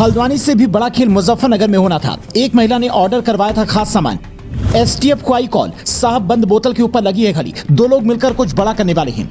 हल्द्वानी से भी बड़ा खेल मुजफ्फरनगर में होना था। एक महिला ने ऑर्डर करवाया था खास सामान। एसटीएफ को आई कॉल, साहब बंद बोतल के ऊपर लगी है घड़ी, दो लोग मिलकर कुछ बड़ा करने वाले हैं।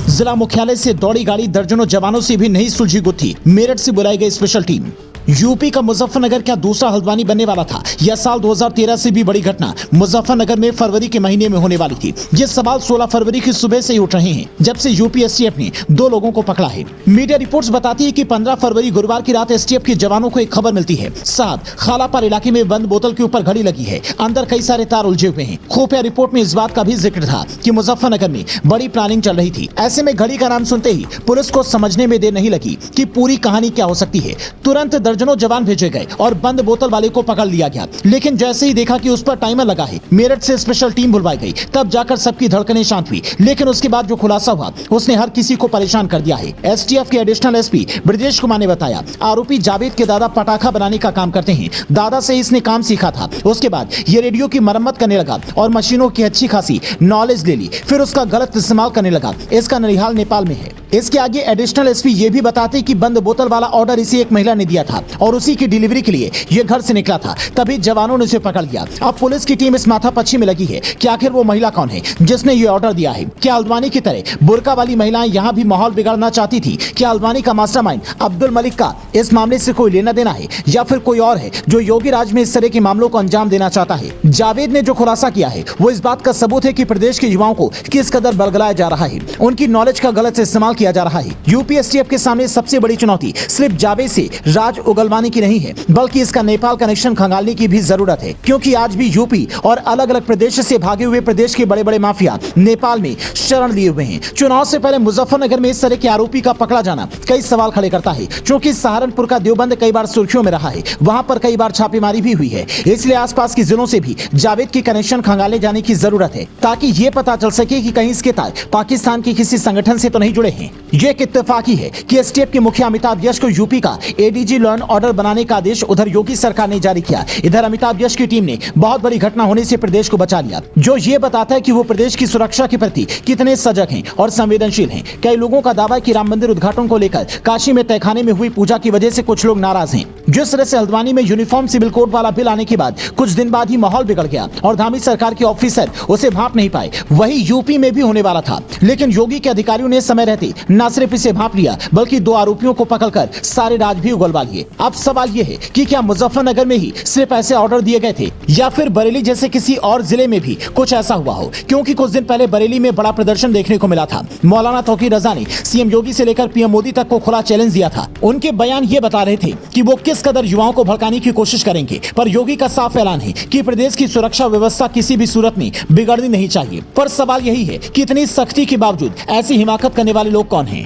जिला मुख्यालय से दौड़ी गाड़ी, दर्जनों जवानों से भी नहीं सुलझी गुत्थी। मेरठ से बुलाई गई स्पेशल टीम। यूपी का मुजफ्फरनगर क्या दूसरा हल्द्वानी बनने वाला था? यह साल 2013 से भी बड़ी घटना मुजफ्फरनगर में फरवरी के महीने में होने वाली थी। ये सवाल 16 फरवरी की सुबह से ही उठ रहे हैं, जब से यूपी एसटीएफ ने 2 लोगों को पकड़ा है। मीडिया रिपोर्ट्स बताती है कि 15 फरवरी गुरुवार की रात एसटीएफ के जवानों को एक खबर मिलती है, साहब खालापार इलाके में बंद बोतल के ऊपर घड़ी लगी है, अंदर कई सारे तार उलझे हुए हैं। खुफिया रिपोर्ट में इस बात का भी जिक्र था कि मुजफ्फरनगर में बड़ी प्लानिंग चल रही थी। ऐसे में घड़ी का नाम सुनते ही पुलिस को समझने में देर नहीं लगी कि पूरी कहानी क्या हो सकती है। तुरंत दर्जनों जवान भेजे गए और बंद बोतल वाले को पकड़ लिया गया। लेकिन जैसे ही देखा कि उस पर टाइमर लगा है, मेरठ से स्पेशल टीम बुलवाई गई, तब जाकर सबकी धड़कनें शांत हुई। लेकिन उसके बाद जो खुलासा हुआ उसने हर किसी को परेशान कर दिया है। एसटीएफ के एडिशनल एसपी ब्रजेश कुमार ने बताया, आरोपी जावेद के दादा पटाखा बनाने का काम करते हैं। दादा से इसने काम सीखा था। उसके बाद ये रेडियो की मरम्मत करने लगा और मशीनों की अच्छी खासी नॉलेज ले ली। फिर उसका गलत इस्तेमाल करने लगा। इसका ननिहाल नेपाल में है। इसके आगे एडिशनल एसपी ये भी बताते कि बंद बोतल वाला ऑर्डर इसी एक महिला ने दिया था और उसी की डिलीवरी के लिए ये घर से निकला था। तभी जवानों ने उसे पकड़ लिया। अब पुलिस की टीम इस माथापच्ची में लगी है कि आखिर वो महिला कौन है जिसने ये ऑर्डर दिया है। क्या हल्द्वानी की तरह बुर्का वाली महिलाएं यहाँ भी माहौल बिगाड़ना चाहती थी? क्या हल्द्वानी का मास्टरमाइंड अब्दुल मलिक का इस मामले से कोई लेना देना है, या फिर कोई और है जो योगी राज में इस तरह के मामलों को अंजाम देना चाहता है? जावेद ने जो खुलासा किया है वो इस बात का सबूत है कि प्रदेश के युवाओं को किस कदर बरगलाया जा रहा है, उनकी नॉलेज का गलत इस्तेमाल किया जा रहा है। यूपी एसटीएफ के सामने सबसे बड़ी चुनौती सिर्फ जावेद से राज उगलवाने की नहीं है, बल्कि इसका नेपाल कनेक्शन खंगालने की भी जरूरत है। क्योंकि आज भी यूपी और अलग अलग प्रदेश से भागे हुए प्रदेश के बड़े बड़े माफिया नेपाल में शरण लिए हुए हैं। चुनाव से पहले मुजफ्फरनगर में इस तरह के आरोपी का पकड़ा जाना कई सवाल खड़े करता है। क्योंकि सहारनपुर का देवबंद कई बार सुर्खियों में रहा है, वहां पर कई बार छापेमारी भी हुई है। इसलिए आसपास के जिलों से भी जावेद की कनेक्शन खंगाले जाने की जरूरत है, ताकि ये पता चल सके कि कहीं इसके तार पाकिस्तान के किसी संगठन से तो नहीं जुड़े हैं। ये एक इत्तेफाकी है कि एसटीएफ के मुखिया अमिताभ यश को यूपी का एडीजी लॉ एंड ऑर्डर बनाने का आदेश उधर योगी सरकार ने जारी किया। इधर अमिताभ यश की टीम ने बहुत बड़ी घटना होने से प्रदेश को बचा लिया, जो ये बताता है कि वो प्रदेश की सुरक्षा के प्रति कितने सजग हैं और संवेदनशील हैं। कई लोगों का दावा है कि राम मंदिर उद्घाटन को लेकर काशी में तहखाने में हुई पूजा की वजह से कुछ लोग नाराज हैं। जिस तरह से हल्द्वानी में यूनिफॉर्म सिविल कोड वाला बिल आने के बाद कुछ दिन बाद ही माहौल बिगड़ गया और धामी सरकार के ऑफिसर उसे भांप नहीं पाए, वही यूपी में भी होने वाला था। लेकिन योगी के अधिकारियों ने समय रहते न सिर्फ इसे भांप लिया, बल्कि 2 आरोपियों को पकड़कर सारे राज भी उगलवा लिए। अब सवाल ये है कि क्या मुजफ्फरनगर में ही सिर्फ ऐसे ऑर्डर दिए गए थे, या फिर बरेली जैसे किसी और जिले में भी कुछ ऐसा हुआ हो? क्योंकि कुछ दिन पहले बरेली में बड़ा प्रदर्शन देखने को मिला था। मौलाना तौकीर रजा ने सीएम योगी से लेकर पीएम मोदी तक को खुला चैलेंज दिया था। उनके बयान ये बता रहे थे कि वो किस कदर युवाओं को भड़काने की कोशिश करेंगे, पर योगी का साफ ऐलान है कि प्रदेश की सुरक्षा व्यवस्था किसी भी सूरत में बिगड़नी नहीं चाहिए। पर सवाल यही है कि इतनी सख्ती के बावजूद ऐसी हिमाकत करने वाले लोग कौन हैं?